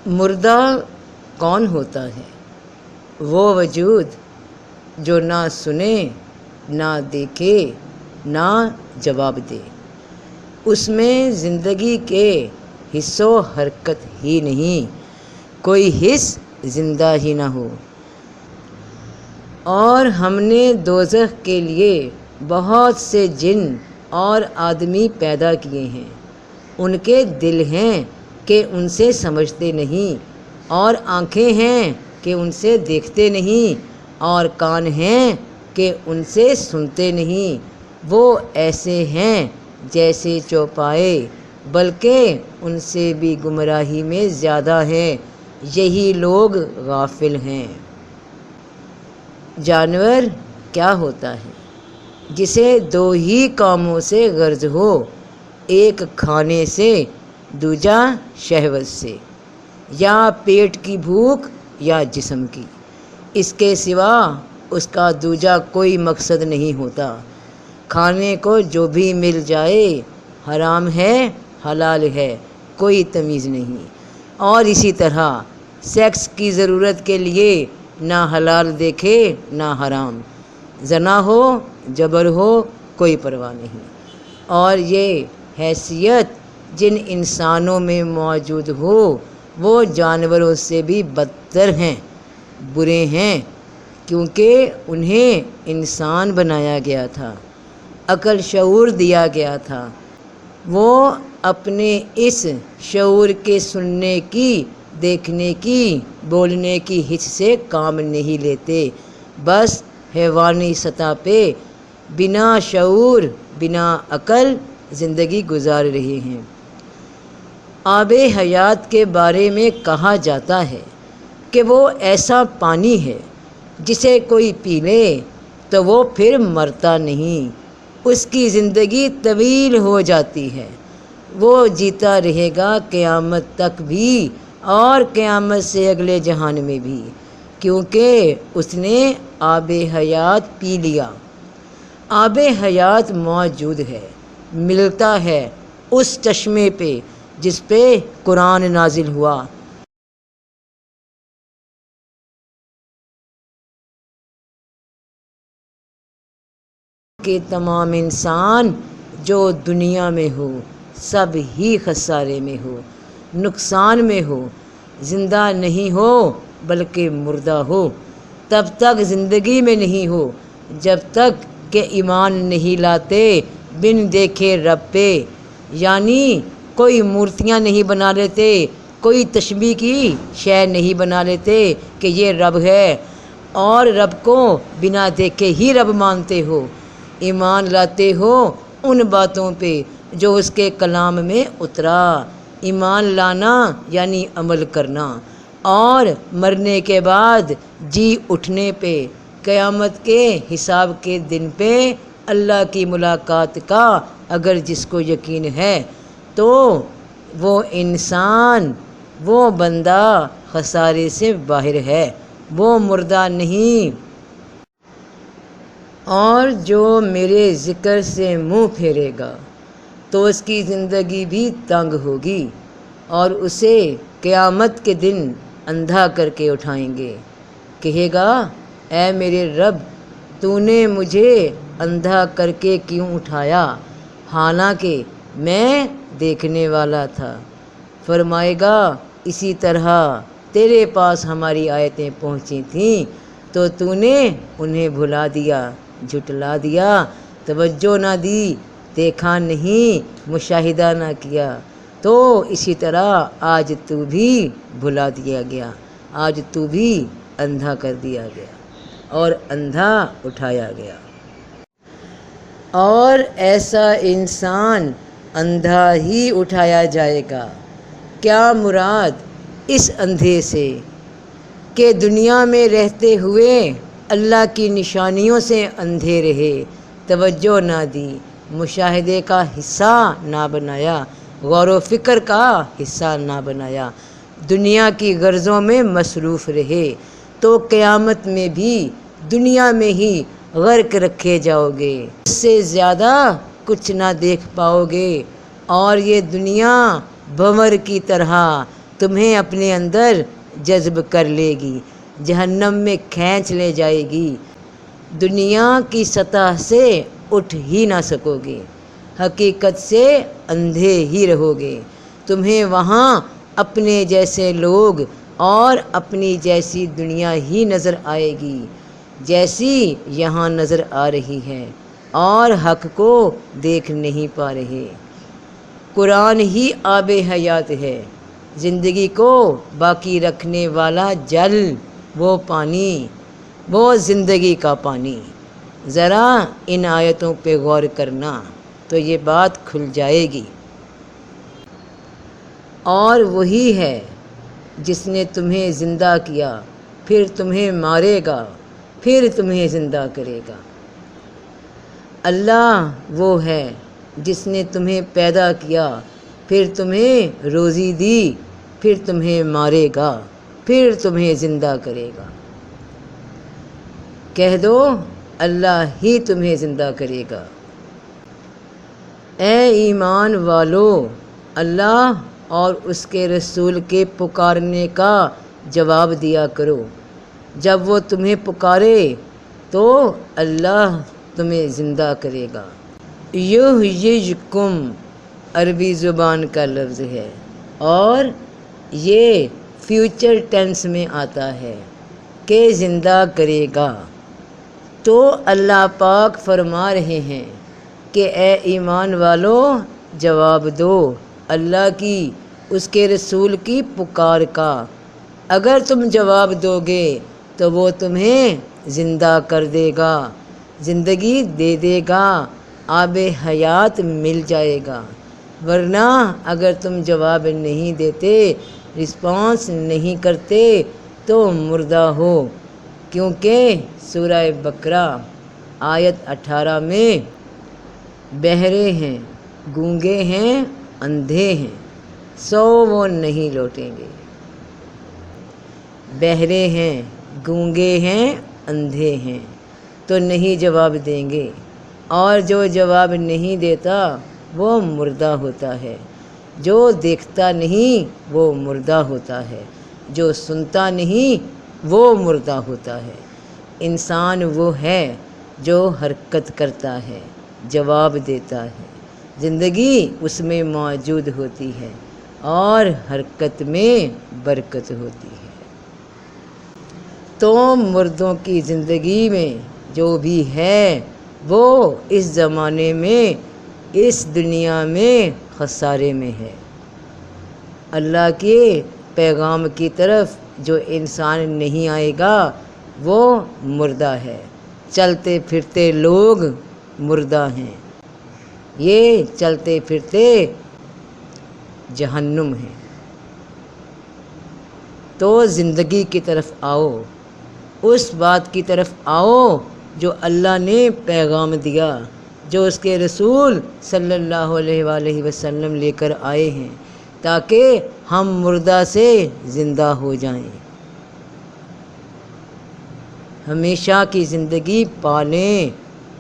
مردہ کون ہوتا ہے؟ وہ وجود جو نہ سنے، نہ دیکھے، نہ جواب دے۔ اس میں زندگی کے حص و حرکت ہی نہیں، کوئی حص زندہ ہی نہ ہو۔ اور ہم نے دوزخ کے لیے بہت سے جن اور آدمی پیدا کیے ہیں، ان کے دل ہیں کہ ان سے سمجھتے نہیں، اور آنکھیں ہیں کہ ان سے دیکھتے نہیں، اور کان ہیں کہ ان سے سنتے نہیں۔ وہ ایسے ہیں جیسے چوپائے، بلکہ ان سے بھی گمراہی میں زیادہ ہیں، یہی لوگ غافل ہیں۔ جانور کیا ہوتا ہے؟ جسے دو ہی کاموں سے غرض ہو، ایک کھانے سے، دوجا شہوت سے، یا پیٹ کی بھوک یا جسم کی۔ اس کے سوا اس کا دوجا کوئی مقصد نہیں ہوتا۔ کھانے کو جو بھی مل جائے، حرام ہے حلال ہے، کوئی تمیز نہیں۔ اور اسی طرح سیکس کی ضرورت کے لیے نہ حلال دیکھے نہ حرام، زنا ہو جبر ہو کوئی پرواہ نہیں۔ اور یہ حیثیت جن انسانوں میں موجود ہو، وہ جانوروں سے بھی بدتر ہیں، برے ہیں، کیونکہ انہیں انسان بنایا گیا تھا، عقل شعور دیا گیا تھا۔ وہ اپنے اس شعور کے سننے کی، دیکھنے کی، بولنے کی حس سے کام نہیں لیتے، بس حیوانی سطح پہ بنا شعور، بنا عقل زندگی گزار رہے ہیں۔ آب حیات کے بارے میں کہا جاتا ہے کہ وہ ایسا پانی ہے جسے کوئی پی لے تو وہ پھر مرتا نہیں، اس کی زندگی طویل ہو جاتی ہے، وہ جیتا رہے گا قیامت تک بھی اور قیامت سے اگلے جہان میں بھی، کیونکہ اس نے آب حیات پی لیا۔ آب حیات موجود ہے، ملتا ہے اس چشمے پہ جس پہ قرآن نازل ہوا۔ کہ تمام انسان جو دنیا میں ہو، سب ہی خسارے میں ہو، نقصان میں ہو، زندہ نہیں ہو بلکہ مردہ ہو، تب تک زندگی میں نہیں ہو جب تک کہ ایمان نہیں لاتے بن دیکھے رب پہ۔ یعنی کوئی مورتیاں نہیں بنا لیتے، کوئی تشبیہ کی شے نہیں بنا لیتے کہ یہ رب ہے، اور رب کو بنا دیکھے ہی رب مانتے ہو، ایمان لاتے ہو ان باتوں پہ جو اس کے کلام میں اترا۔ ایمان لانا یعنی عمل کرنا، اور مرنے کے بعد جی اٹھنے پہ، قیامت کے حساب کے دن پہ، اللہ کی ملاقات کا اگر جس کو یقین ہے تو وہ انسان، وہ بندہ خسارے سے باہر ہے، وہ مردہ نہیں۔ اور جو میرے ذکر سے منہ پھیرے گا تو اس کی زندگی بھی تنگ ہوگی، اور اسے قیامت کے دن اندھا کر کے اٹھائیں گے۔ کہے گا اے میرے رب، تو نے مجھے اندھا کر کے کیوں اٹھایا، حالانکہ میں دیکھنے والا تھا۔ فرمائے گا اسی طرح تیرے پاس ہماری آیتیں پہنچی تھیں تو تو نے انہیں بھلا دیا، جھٹلا دیا، توجہ نہ دی، دیکھا نہیں، مشاہدہ نہ کیا، تو اسی طرح آج تو بھی بھلا دیا گیا، آج تو بھی اندھا کر دیا گیا اور اندھا اٹھایا گیا۔ اور ایسا انسان اندھا ہی اٹھایا جائے گا۔ کیا مراد اس اندھے سے کہ دنیا میں رہتے ہوئے اللہ کی نشانیوں سے اندھے رہے، توجہ نہ دی، مشاہدے کا حصہ نہ بنایا، غور و فکر کا حصہ نہ بنایا، دنیا کی غرضوں میں مصروف رہے، تو قیامت میں بھی دنیا میں ہی غرق رکھے جاؤ گے، اس سے زیادہ کچھ نہ دیکھ پاؤ گے، اور یہ دنیا بھنور کی طرح تمہیں اپنے اندر جذب کر لے گی، جہنم میں کھینچ لے جائے گی، دنیا کی سطح سے اٹھ ہی نہ سکو گے، حقیقت سے اندھے ہی رہو گے، تمہیں وہاں اپنے جیسے لوگ اور اپنی جیسی دنیا ہی نظر آئے گی جیسی یہاں نظر آ رہی ہے، اور حق کو دیکھ نہیں پا رہے۔ قرآن ہی آب حیات ہے، زندگی کو باقی رکھنے والا جل، وہ پانی، وہ زندگی کا پانی۔ ذرا ان آیتوں پہ غور کرنا تو یہ بات کھل جائے گی۔ اور وہی ہے جس نے تمہیں زندہ کیا، پھر تمہیں مارے گا، پھر تمہیں زندہ کرے گا۔ اللہ وہ ہے جس نے تمہیں پیدا کیا، پھر تمہیں روزی دی، پھر تمہیں مارے گا، پھر تمہیں زندہ کرے گا۔ کہہ دو اللہ ہی تمہیں زندہ کرے گا۔ اے ایمان والو، اللہ اور اس کے رسول کے پکارنے کا جواب دیا کرو۔ جب وہ تمہیں پکارے تو اللہ تمہیں زندہ کرے گا۔ یحییکم عربی زبان کا لفظ ہے اور یہ فیوچر ٹینس میں آتا ہے کہ زندہ کرے گا۔ تو اللہ پاک فرما رہے ہیں کہ اے ایمان والو، جواب دو اللہ کی، اس کے رسول کی پکار کا۔ اگر تم جواب دو گے تو وہ تمہیں زندہ کر دے گا، زندگی دے دے گا، آب حیات مل جائے گا۔ ورنہ اگر تم جواب نہیں دیتے، رسپانس نہیں کرتے تو مردہ ہو، کیونکہ سورہ بقرہ آیت 18 میں بہرے ہیں، گونگے ہیں، اندھے ہیں، سو وہ نہیں لوٹیں گے۔ بہرے ہیں، گونگے ہیں، اندھے ہیں تو نہیں جواب دیں گے، اور جو جواب نہیں دیتا وہ مردہ ہوتا ہے، جو دیکھتا نہیں وہ مردہ ہوتا ہے، جو سنتا نہیں وہ مردہ ہوتا ہے۔ انسان وہ ہے جو حرکت کرتا ہے، جواب دیتا ہے، زندگی اس میں موجود ہوتی ہے اور حرکت میں برکت ہوتی ہے۔ تو مردوں کی زندگی میں جو بھی ہے وہ اس زمانے میں، اس دنیا میں خسارے میں ہے۔ اللہ کے پیغام کی طرف جو انسان نہیں آئے گا وہ مردہ ہے۔ چلتے پھرتے لوگ مردہ ہیں، یہ چلتے پھرتے جہنم ہیں۔ تو زندگی کی طرف آؤ، اس بات کی طرف آؤ جو اللہ نے پیغام دیا، جو اس کے رسول صلی اللہ علیہ وآلہ وسلم لے کر آئے ہیں، تاکہ ہم مردہ سے زندہ ہو جائیں، ہمیشہ کی زندگی پالیں